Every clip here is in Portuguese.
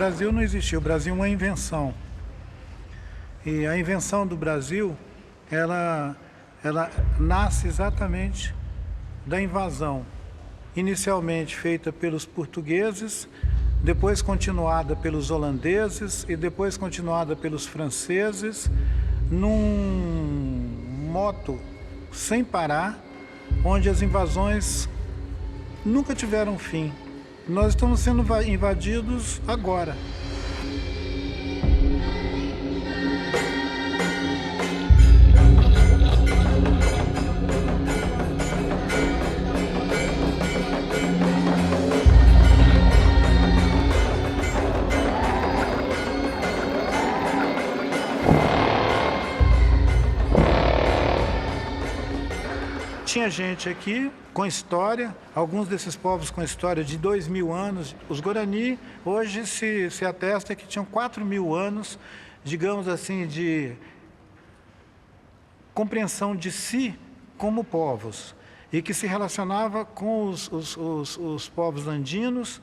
Brasil não existiu, o Brasil é uma invenção. E a invenção do Brasil, ela nasce exatamente da invasão, inicialmente feita pelos portugueses, depois continuada pelos holandeses e depois continuada pelos franceses, num moto sem parar, onde as invasões nunca tiveram fim. Nós estamos sendo invadidos agora. Tinha gente aqui com história, alguns desses povos com história de 2.000 anos. Os Guarani hoje se atesta que tinham 4.000 anos, digamos assim, de compreensão de si como povos, e que se relacionava com os povos andinos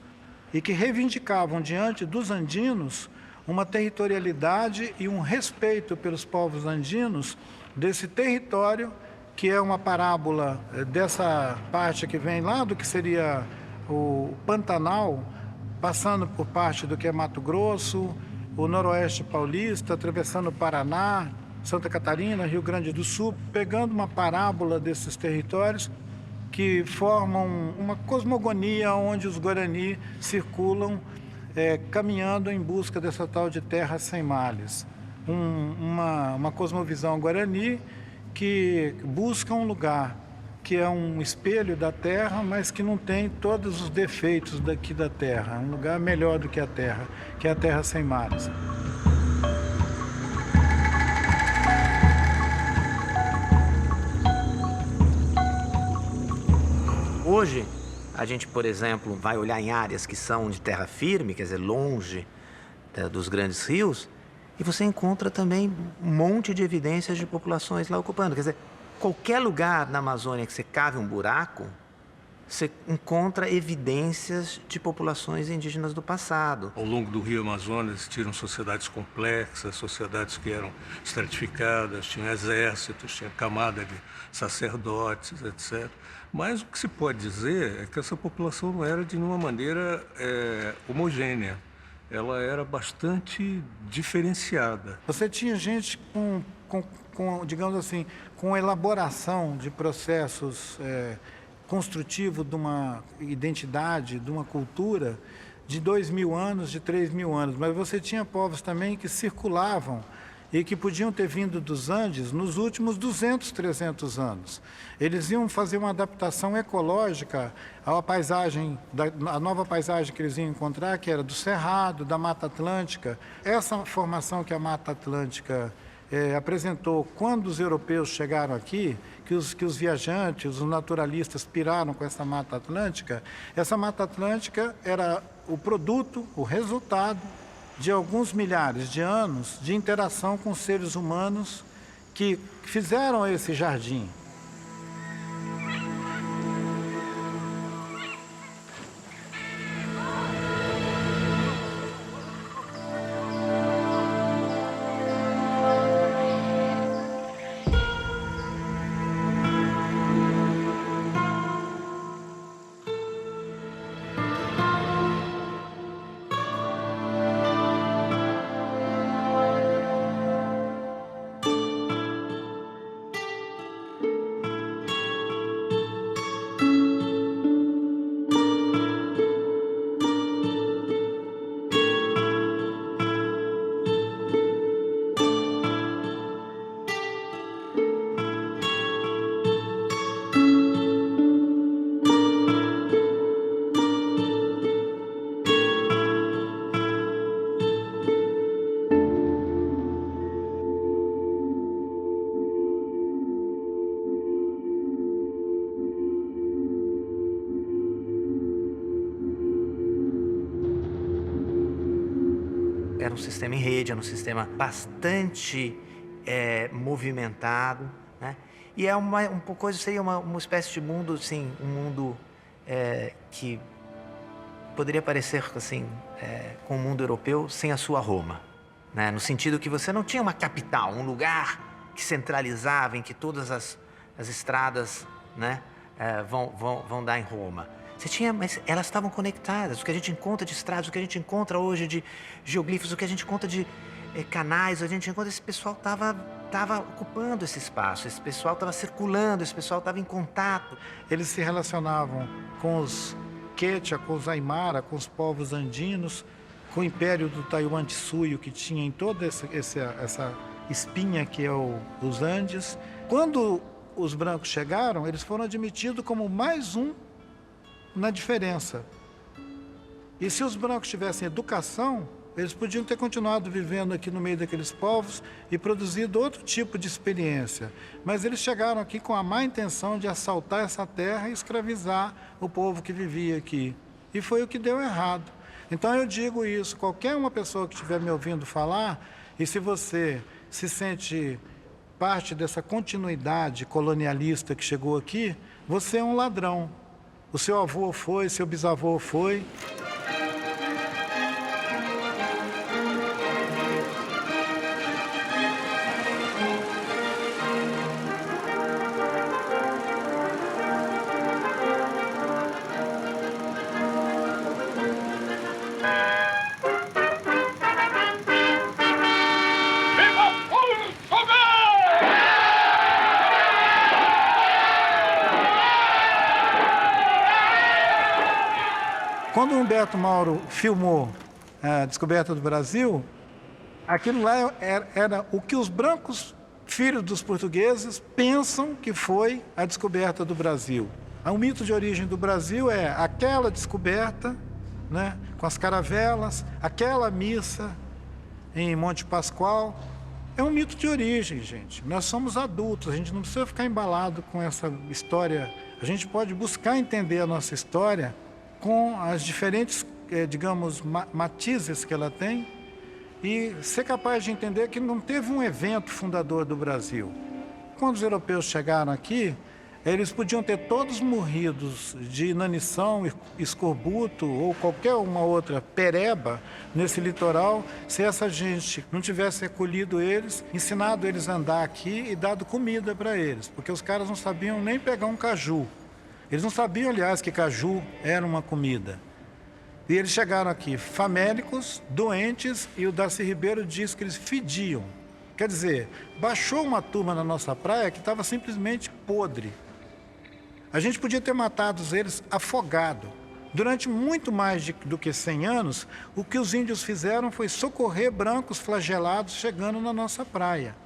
e que reivindicavam diante dos andinos uma territorialidade e um respeito pelos povos andinos desse território, que é uma parábola dessa parte que vem lá do que seria o Pantanal, passando por parte do que é Mato Grosso, o Noroeste Paulista, atravessando o Paraná, Santa Catarina, Rio Grande do Sul, pegando uma parábola desses territórios que formam uma cosmogonia onde os Guarani circulam caminhando em busca dessa tal de terra sem males. Uma cosmovisão Guarani que busca um lugar que é um espelho da terra, mas que não tem todos os defeitos daqui da terra. Um lugar melhor do que a terra, que é a terra sem mares. Hoje, a gente, por exemplo, vai olhar em áreas que são de terra firme, quer dizer, longe dos grandes rios, e você encontra também um monte de evidências de populações lá ocupando. Quer dizer, qualquer lugar na Amazônia que você cave um buraco, você encontra evidências de populações indígenas do passado. Ao longo do rio Amazonas existiram sociedades complexas, sociedades que eram estratificadas, tinha exércitos, tinha camada de sacerdotes, etc. Mas o que se pode dizer é que essa população não era de nenhuma maneira homogênea. Ela era bastante diferenciada. Você tinha gente digamos assim, com elaboração de processos construtivos de uma identidade, de uma cultura de 2.000 anos, de 3.000 anos. Mas você tinha povos também que circulavam e que podiam ter vindo dos Andes nos últimos 200, 300 anos. Eles iam fazer uma adaptação ecológica à paisagem, a nova paisagem que eles iam encontrar, que era do Cerrado, da Mata Atlântica. Essa formação que a Mata Atlântica apresentou quando os europeus chegaram aqui, que os viajantes, os naturalistas piraram com essa Mata Atlântica, essa Mata Atlântica era o produto, o resultado de alguns milhares de anos de interação com seres humanos que fizeram esse jardim. Era um sistema em rede, era um sistema bastante movimentado, né? E é uma coisa, seria uma espécie de mundo, assim, um mundo que poderia parecer, assim, com o mundo europeu sem a sua Roma, né? No sentido que você não tinha uma capital, um lugar que centralizava, em que todas as estradas, né, vão dar em Roma. Você tinha, mas elas estavam conectadas. O que a gente encontra de estradas, o que a gente encontra hoje de geoglifos, o que a gente encontra de canais, a gente encontra, esse pessoal estava ocupando esse espaço, esse pessoal estava circulando, esse pessoal estava em contato. Eles se relacionavam com os Quechua, com os Aymara, com os povos andinos, com o Império do Taiwan Tsuyu, que tinha em toda essa espinha que é os Andes. Quando os brancos chegaram, eles foram admitidos como mais um na diferença. E se os brancos tivessem educação, eles podiam ter continuado vivendo aqui no meio daqueles povos e produzido outro tipo de experiência. Mas eles chegaram aqui com a má intenção de assaltar essa terra e escravizar o povo que vivia aqui. E foi o que deu errado. Então eu digo isso, qualquer uma pessoa que estiver me ouvindo falar, e se você se sente parte dessa continuidade colonialista que chegou aqui, você é um ladrão. O seu avô foi, seu bisavô foi. Quando o Humberto Mauro filmou a descoberta do Brasil, aquilo lá era o que os brancos, filhos dos portugueses, pensam que foi a descoberta do Brasil. O mito de origem do Brasil é aquela descoberta, né, com as caravelas, aquela missa em Monte Pascoal. É um mito de origem, gente. Nós somos adultos, a gente não precisa ficar embalado com essa história. A gente pode buscar entender a nossa história com as diferentes, digamos, matizes que ela tem e ser capaz de entender que não teve um evento fundador do Brasil. Quando os europeus chegaram aqui, eles podiam ter todos morrido de inanição, escorbuto ou qualquer uma outra pereba nesse litoral, se essa gente não tivesse acolhido eles, ensinado eles a andar aqui e dado comida para eles, porque os caras não sabiam nem pegar um caju. Eles não sabiam, aliás, que caju era uma comida. E eles chegaram aqui famélicos, doentes, e o Darcy Ribeiro diz que eles fediam. Quer dizer, baixou uma turma na nossa praia que estava simplesmente podre. A gente podia ter matado eles afogado. Durante muito mais do que 100 anos, o que os índios fizeram foi socorrer brancos flagelados chegando na nossa praia.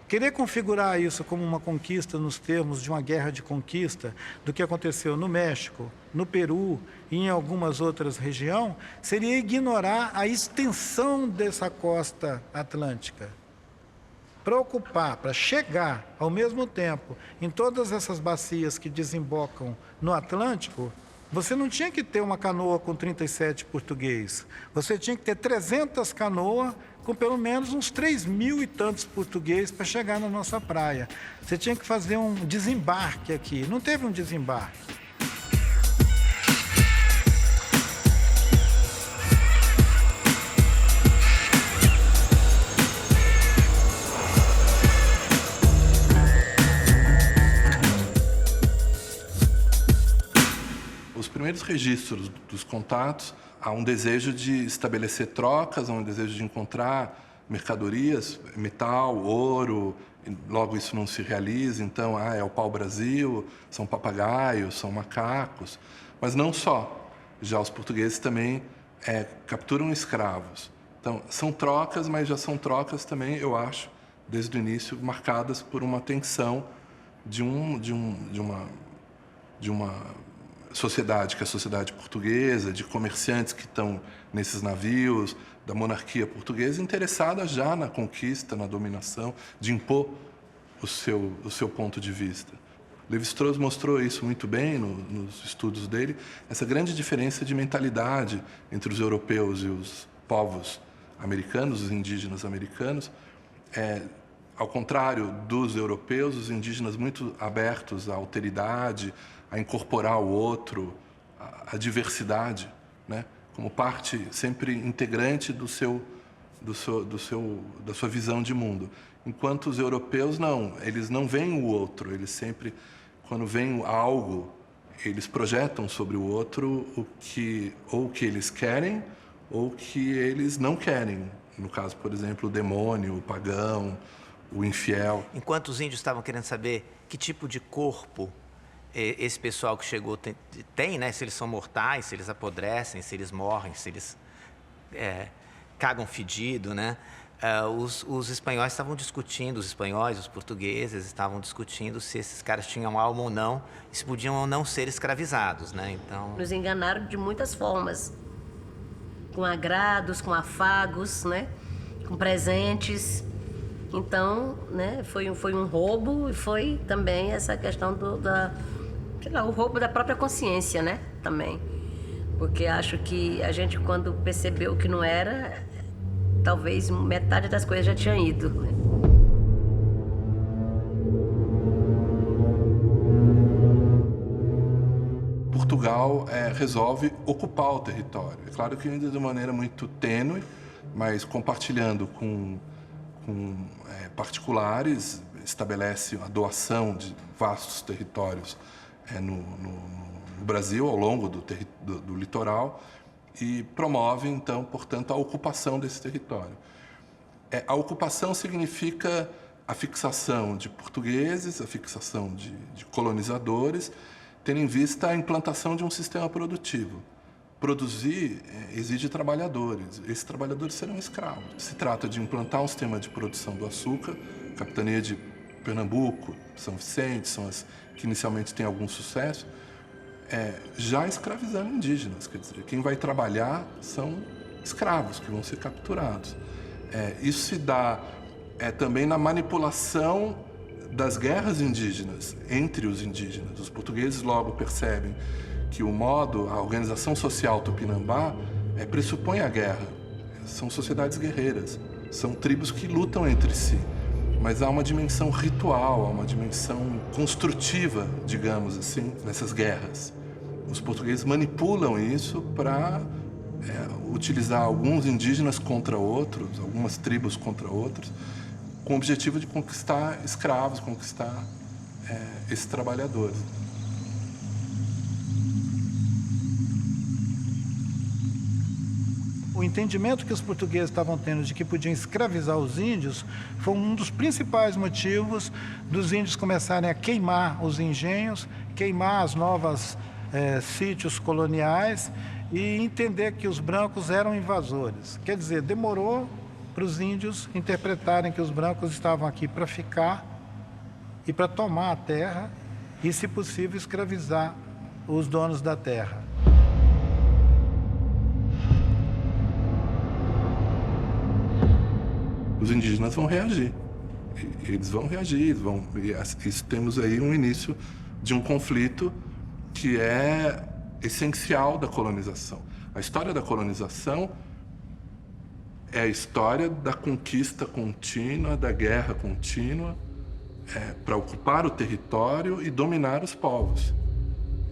Querer configurar isso como uma conquista nos termos de uma guerra de conquista do que aconteceu no México, no Peru e em algumas outras regiões, seria ignorar a extensão dessa costa atlântica. Para ocupar, para chegar ao mesmo tempo em todas essas bacias que desembocam no Atlântico, você não tinha que ter uma canoa com 37 portugueses. Você tinha que ter 300 canoas com pelo menos uns 3.000 e tantos portugueses para chegar na nossa praia. Você tinha que fazer um desembarque aqui. Não teve um desembarque. Os primeiros registros dos contatos, há um desejo de estabelecer trocas, há um desejo de encontrar mercadorias, metal, ouro, logo isso não se realiza, então é o pau-brasil, são papagaios, são macacos, mas não só. Já os portugueses também capturam escravos. Então, são trocas, mas já são trocas também, eu acho, desde o início, marcadas por uma tensão de uma sociedade, que é a sociedade portuguesa, de comerciantes que estão nesses navios, da monarquia portuguesa, interessada já na conquista, na dominação, de impor o seu ponto de vista. Lévi-Strauss mostrou isso muito bem nos estudos dele, essa grande diferença de mentalidade entre os europeus e os povos americanos, os indígenas americanos. Ao contrário dos europeus, os indígenas muito abertos à alteridade, a incorporar o outro, a diversidade. né? Como parte sempre integrante da sua visão de mundo. Enquanto os europeus não, eles não veem o outro, eles sempre, quando veem algo, eles projetam sobre o outro o que eles querem ou o que eles não querem. No caso, por exemplo, o demônio, o pagão, o infiel. Enquanto os índios estavam querendo saber que tipo de corpo esse pessoal que chegou tem, né? Se eles são mortais, se eles apodrecem, se eles morrem, se eles cagam fedido, né? Os espanhóis estavam discutindo, os espanhóis, os portugueses estavam discutindo se esses caras tinham alma ou não, e se podiam ou não ser escravizados, né? Então... Nos enganaram de muitas formas, com agrados, com afagos, né? Com presentes. Então, né? Foi um roubo e foi também essa questão o roubo da própria consciência, né? Também. Porque acho que a gente, quando percebeu que não era, talvez metade das coisas já tinha ido. Portugal resolve ocupar o território. É claro que ainda de maneira muito tênue, mas compartilhando com particulares, estabelece a doação de vastos territórios no Brasil, ao longo do litoral, e promove, então, portanto, a ocupação desse território. A ocupação significa a fixação de portugueses, a fixação de colonizadores, tendo em vista a implantação de um sistema produtivo. Produzir exige trabalhadores. Esses trabalhadores serão escravos. Se trata de implantar um sistema de produção do açúcar, a capitania de Pernambuco, São Vicente, são as que inicialmente têm algum sucesso, já escravizando indígenas. Quer dizer, quem vai trabalhar são escravos que vão ser capturados. Isso se dá também na manipulação das guerras indígenas, entre os indígenas. Os portugueses logo percebem que a organização social tupinambá pressupõe a guerra. São sociedades guerreiras, são tribos que lutam entre si. Mas há uma dimensão ritual, há uma dimensão construtiva, digamos assim, nessas guerras. Os portugueses manipulam isso para utilizar alguns indígenas contra outros, algumas tribos contra outros, com o objetivo de conquistar escravos, conquistar esses trabalhadores. O entendimento que os portugueses estavam tendo de que podiam escravizar os índios foi um dos principais motivos dos índios começarem a queimar os engenhos, queimar as novas sítios coloniais e entender que os brancos eram invasores. Quer dizer, demorou para os índios interpretarem que os brancos estavam aqui para ficar e para tomar a terra e, se possível, escravizar os donos da terra. Os indígenas vão reagir. Eles vão reagir, temos aí um início de um conflito que é essencial da colonização. A história da colonização é a história da conquista contínua, da guerra contínua, para ocupar o território e dominar os povos.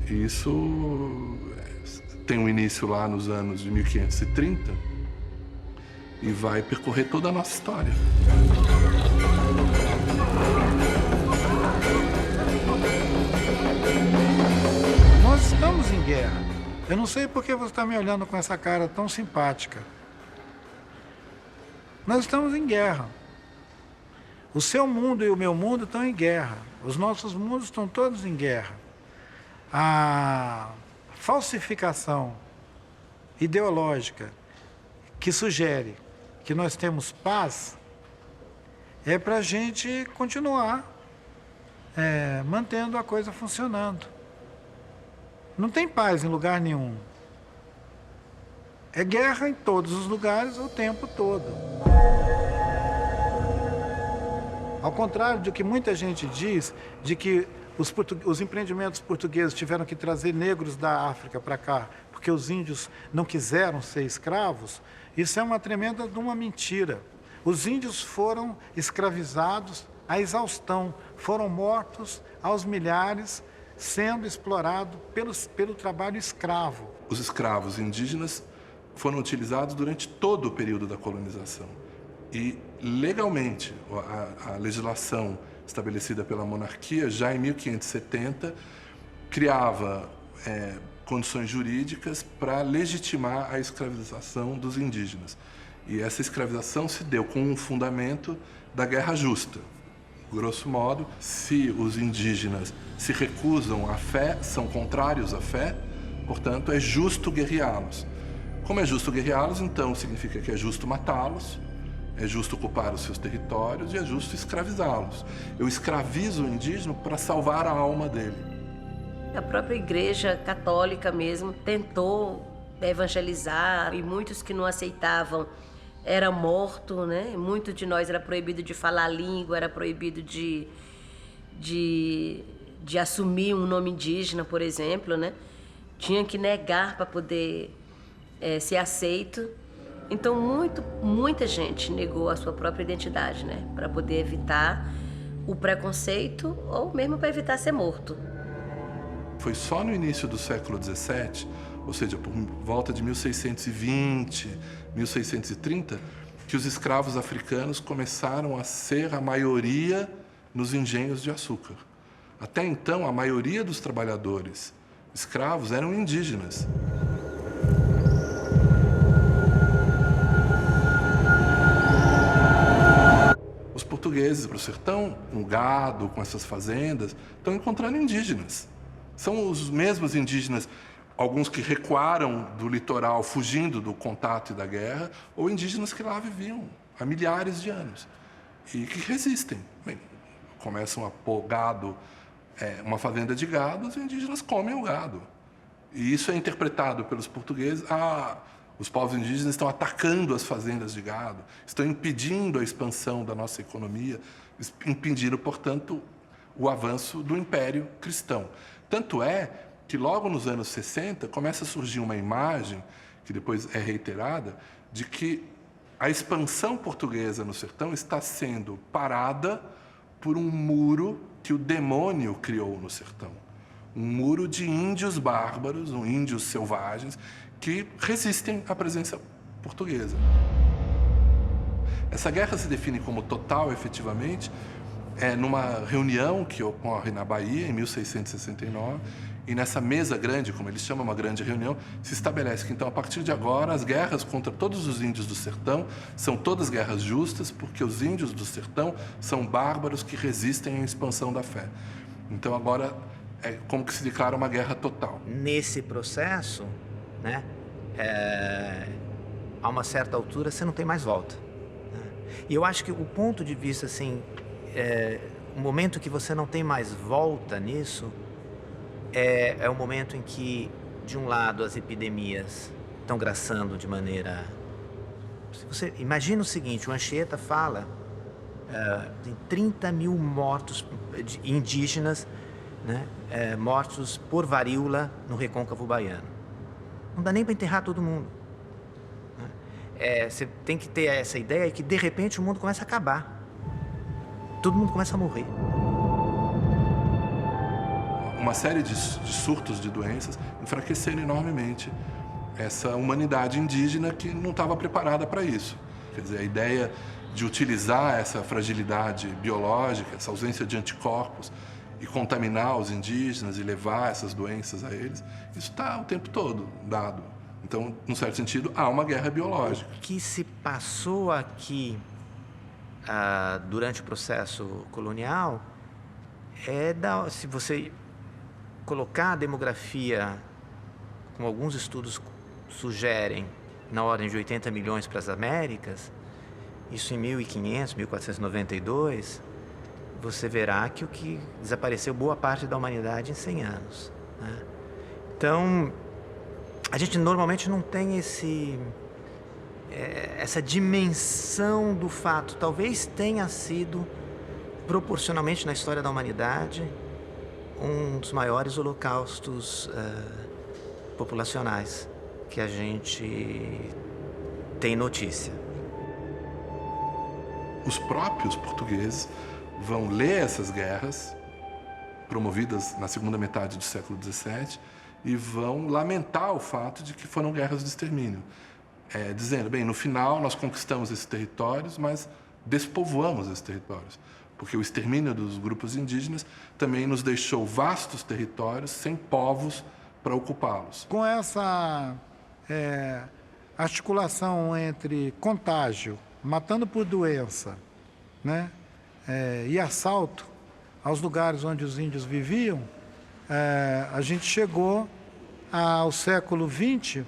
E isso tem um início lá nos anos de 1530 e vai percorrer toda a nossa história. Nós estamos em guerra. Eu não sei por que você está me olhando com essa cara tão simpática. Nós estamos em guerra. O seu mundo e o meu mundo estão em guerra. Os nossos mundos estão todos em guerra. A falsificação ideológica que sugere que nós temos paz é para a gente continuar mantendo a coisa funcionando. Não tem paz em lugar nenhum. É guerra em todos os lugares o tempo todo. Ao contrário do que muita gente diz, de que os empreendimentos portugueses tiveram que trazer negros da África para cá, porque os índios não quiseram ser escravos, isso é uma tremenda de uma mentira. Os índios foram escravizados à exaustão, foram mortos aos milhares, sendo explorado pelo trabalho escravo. Os escravos indígenas foram utilizados durante todo o período da colonização. E, legalmente, a legislação estabelecida pela monarquia, já em 1570, criava condições jurídicas para legitimar a escravização dos indígenas. E essa escravização se deu com um fundamento da guerra justa. Grosso modo, se os indígenas se recusam à fé, são contrários à fé, portanto, é justo guerreá-los. Como é justo guerreá-los, então significa que é justo matá-los, é justo ocupar os seus territórios e é justo escravizá-los. Eu escravizo o indígena para salvar a alma dele. A própria Igreja Católica mesmo tentou evangelizar, e muitos que não aceitavam era morto, né? Muito de nós era proibido de falar a língua, era proibido de assumir um nome indígena, por exemplo, né? Tinha que negar para poder ser aceito. Então, muita gente negou a sua própria identidade, né? Para poder evitar o preconceito ou mesmo para evitar ser morto. Foi só no início do século XVII, ou seja, por volta de 1620, 1630, que os escravos africanos começaram a ser a maioria nos engenhos de açúcar. Até então, a maioria dos trabalhadores escravos eram indígenas. Os portugueses para o sertão, com gado, com essas fazendas, estão encontrando indígenas. São os mesmos indígenas, alguns que recuaram do litoral fugindo do contato e da guerra, ou indígenas que lá viviam há milhares de anos e que resistem. Bem, começam a pôr gado, uma fazenda de gado, os indígenas comem o gado. E isso é interpretado pelos portugueses. Os povos indígenas estão atacando as fazendas de gado, estão impedindo a expansão da nossa economia, impedindo, portanto, o avanço do Império Cristão. Tanto é que logo nos anos 60 começa a surgir uma imagem, que depois é reiterada, de que a expansão portuguesa no sertão está sendo parada por um muro que o demônio criou no sertão. Um muro de índios bárbaros, índios selvagens, que resistem à presença portuguesa. Essa guerra se define como total, efetivamente, numa reunião que ocorre na Bahia, em 1669, e nessa mesa grande, como eles chamam, uma grande reunião, se estabelece que, então, a partir de agora, as guerras contra todos os índios do sertão são todas guerras justas, porque os índios do sertão são bárbaros que resistem à expansão da fé. Então, agora, é como que se declara uma guerra total. Nesse processo, né, a uma certa altura, você não tem mais volta. Né? E eu acho que o ponto de vista, assim, o momento que você não tem mais volta nisso, é o momento em que, de um lado, as epidemias estão graçando de maneira... Você imagina o seguinte, o Anchieta fala em 30 mil mortos indígenas, né, mortos por varíola no recôncavo baiano. Não dá nem para enterrar todo mundo. Né? Você tem que ter essa ideia que, de repente, o mundo começa a acabar. Todo mundo começa a morrer. Uma série de surtos de doenças enfraqueceram enormemente essa humanidade indígena que não estava preparada para isso. Quer dizer, a ideia de utilizar essa fragilidade biológica, essa ausência de anticorpos, e contaminar os indígenas e levar essas doenças a eles, isso está o tempo todo dado. Então, num certo sentido, há uma guerra biológica. O que se passou aqui durante o processo colonial se você colocar a demografia, como alguns estudos sugerem, na ordem de 80 milhões para as Américas, isso em 1500, 1492, você verá que o que desapareceu boa parte da humanidade em 100 anos. Né? Então, a gente normalmente não tem essa dimensão do fato. Talvez tenha sido, proporcionalmente na história da humanidade, um dos maiores holocaustos populacionais que a gente tem notícia. Os próprios portugueses vão ler essas guerras promovidas na segunda metade do século XVII e vão lamentar o fato de que foram guerras de extermínio. Dizendo, bem, no final nós conquistamos esses territórios, mas despovoamos esses territórios, porque o extermínio dos grupos indígenas também nos deixou vastos territórios sem povos para ocupá-los. Com essa articulação entre contágio, matando por doença, né, e assalto aos lugares onde os índios viviam, a gente chegou ao século XX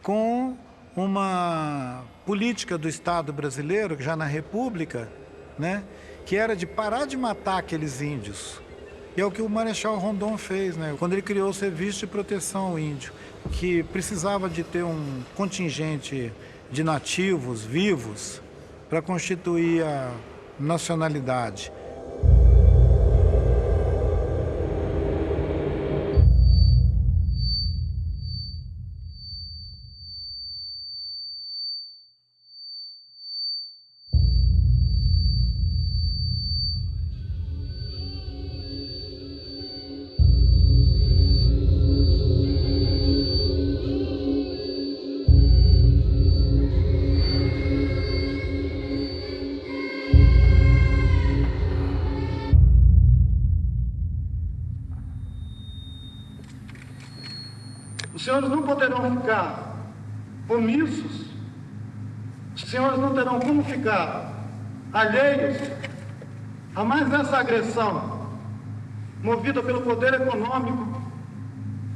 com uma política do Estado brasileiro, já na República, né, que era de parar de matar aqueles índios. E é o que o Marechal Rondon fez, né, quando ele criou o Serviço de Proteção ao Índio, que precisava de ter um contingente de nativos vivos para constituir a nacionalidade. Os senhores não poderão ficar omissos, os senhores não terão como ficar alheios a mais essa agressão, movida pelo poder econômico,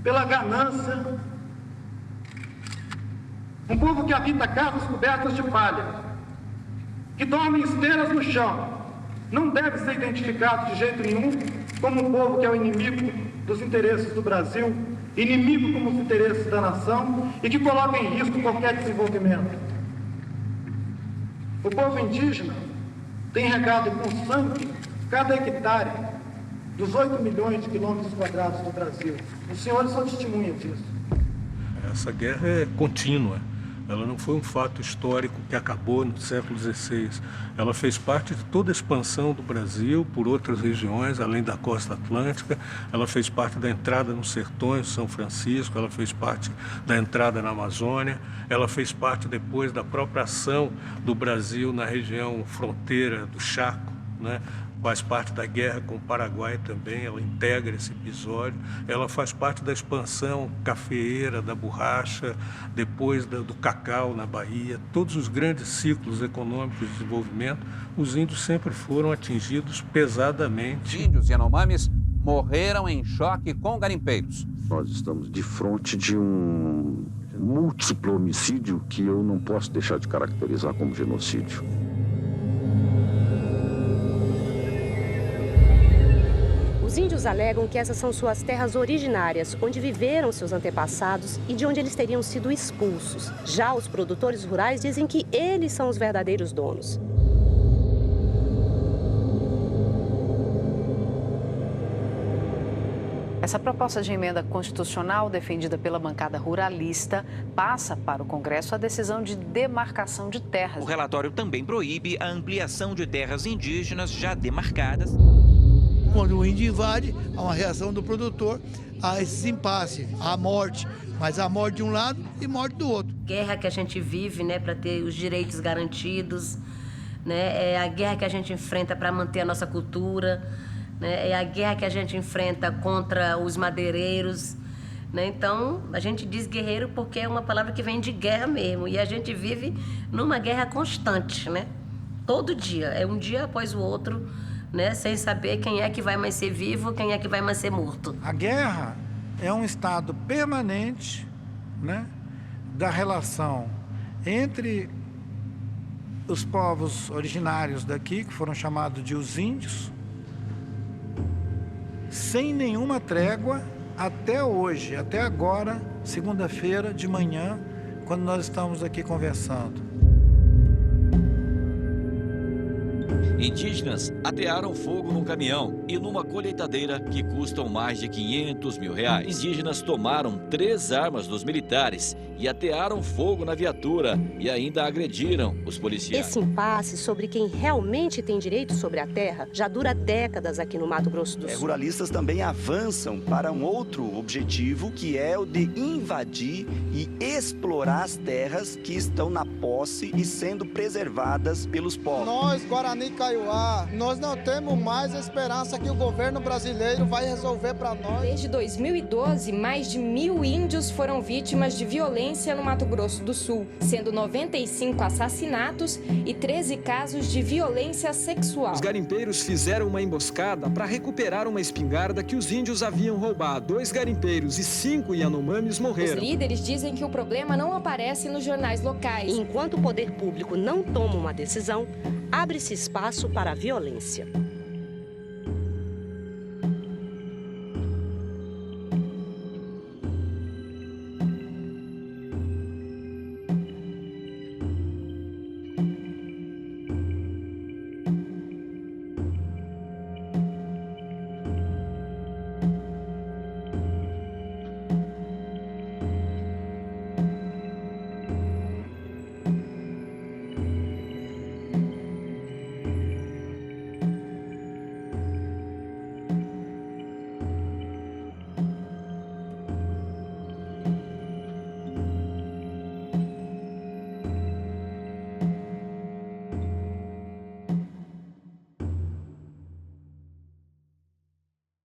pela ganância. Um povo que habita casas cobertas de palha, que dorme em esteiras no chão, não deve ser identificado de jeito nenhum como um povo que é o inimigo dos interesses do Brasil, inimigo como os interesses da nação e que coloca em risco qualquer desenvolvimento. O povo indígena tem regado com sangue cada hectare dos 8 milhões de quilômetros quadrados do Brasil. Os senhores são testemunhas disso. Essa guerra é contínua. Ela não foi um fato histórico que acabou no século XVI. Ela fez parte de toda a expansão do Brasil por outras regiões, além da costa atlântica. Ela fez parte da entrada nos sertões de São Francisco, ela fez parte da entrada na Amazônia, ela fez parte depois da própria ação do Brasil na região fronteira do Chaco, né? Faz parte da guerra com o Paraguai também, ela integra esse episódio. Ela faz parte da expansão cafeeira, da borracha, depois do cacau na Bahia. Todos os grandes ciclos econômicos de desenvolvimento, os índios sempre foram atingidos pesadamente. Índios Yanomamis morreram em choque com garimpeiros. Nós estamos de frente de um múltiplo homicídio que eu não posso deixar de caracterizar como genocídio. Os índios alegam que essas são suas terras originárias, onde viveram seus antepassados e de onde eles teriam sido expulsos. Já os produtores rurais dizem que eles são os verdadeiros donos. Essa proposta de emenda constitucional defendida pela bancada ruralista passa para o Congresso a decisão de demarcação de terras. O relatório também proíbe a ampliação de terras indígenas já demarcadas. Quando o índio invade, há uma reação do produtor a esse impasse, à morte, mas a morte de um lado e morte do outro. Guerra que a gente vive, né, para ter os direitos garantidos, né, é a guerra que a gente enfrenta para manter a nossa cultura, né, é a guerra que a gente enfrenta contra os madeireiros, né? Então, a gente diz guerreiro porque é uma palavra que vem de guerra mesmo, e a gente vive numa guerra constante, né? Todo dia, é um dia após o outro, né, sem saber quem é que vai mais ser vivo, quem é que vai mais ser morto. A guerra é um estado permanente, né, da relação entre os povos originários daqui, que foram chamados de os índios, sem nenhuma trégua até hoje, até agora, segunda-feira de manhã, quando nós estamos aqui conversando. Indígenas atearam fogo num caminhão e numa colheitadeira que custam mais de R$500 mil. Indígenas tomaram 3 armas dos militares e atearam fogo na viatura e ainda agrediram os policiais. Esse impasse sobre quem realmente tem direito sobre a terra já dura décadas aqui no Mato Grosso do Sul. Ruralistas também avançam para um outro objetivo, que é o de invadir e explorar as terras que estão na posse e sendo preservadas pelos povos. Nós, Guarani Kaiowá, nós não temos mais esperança que o governo brasileiro vai resolver para nós. Desde 2012, mais de 1.000 índios foram vítimas de violência no Mato Grosso do Sul, sendo 95 assassinatos e 13 casos de violência sexual. Os garimpeiros fizeram uma emboscada para recuperar uma espingarda que os índios haviam roubado. 2 garimpeiros e 5 Yanomamis morreram. Os líderes dizem que o problema não aparece nos jornais locais. E enquanto o poder público não toma uma decisão, abre-se espaço para a violência.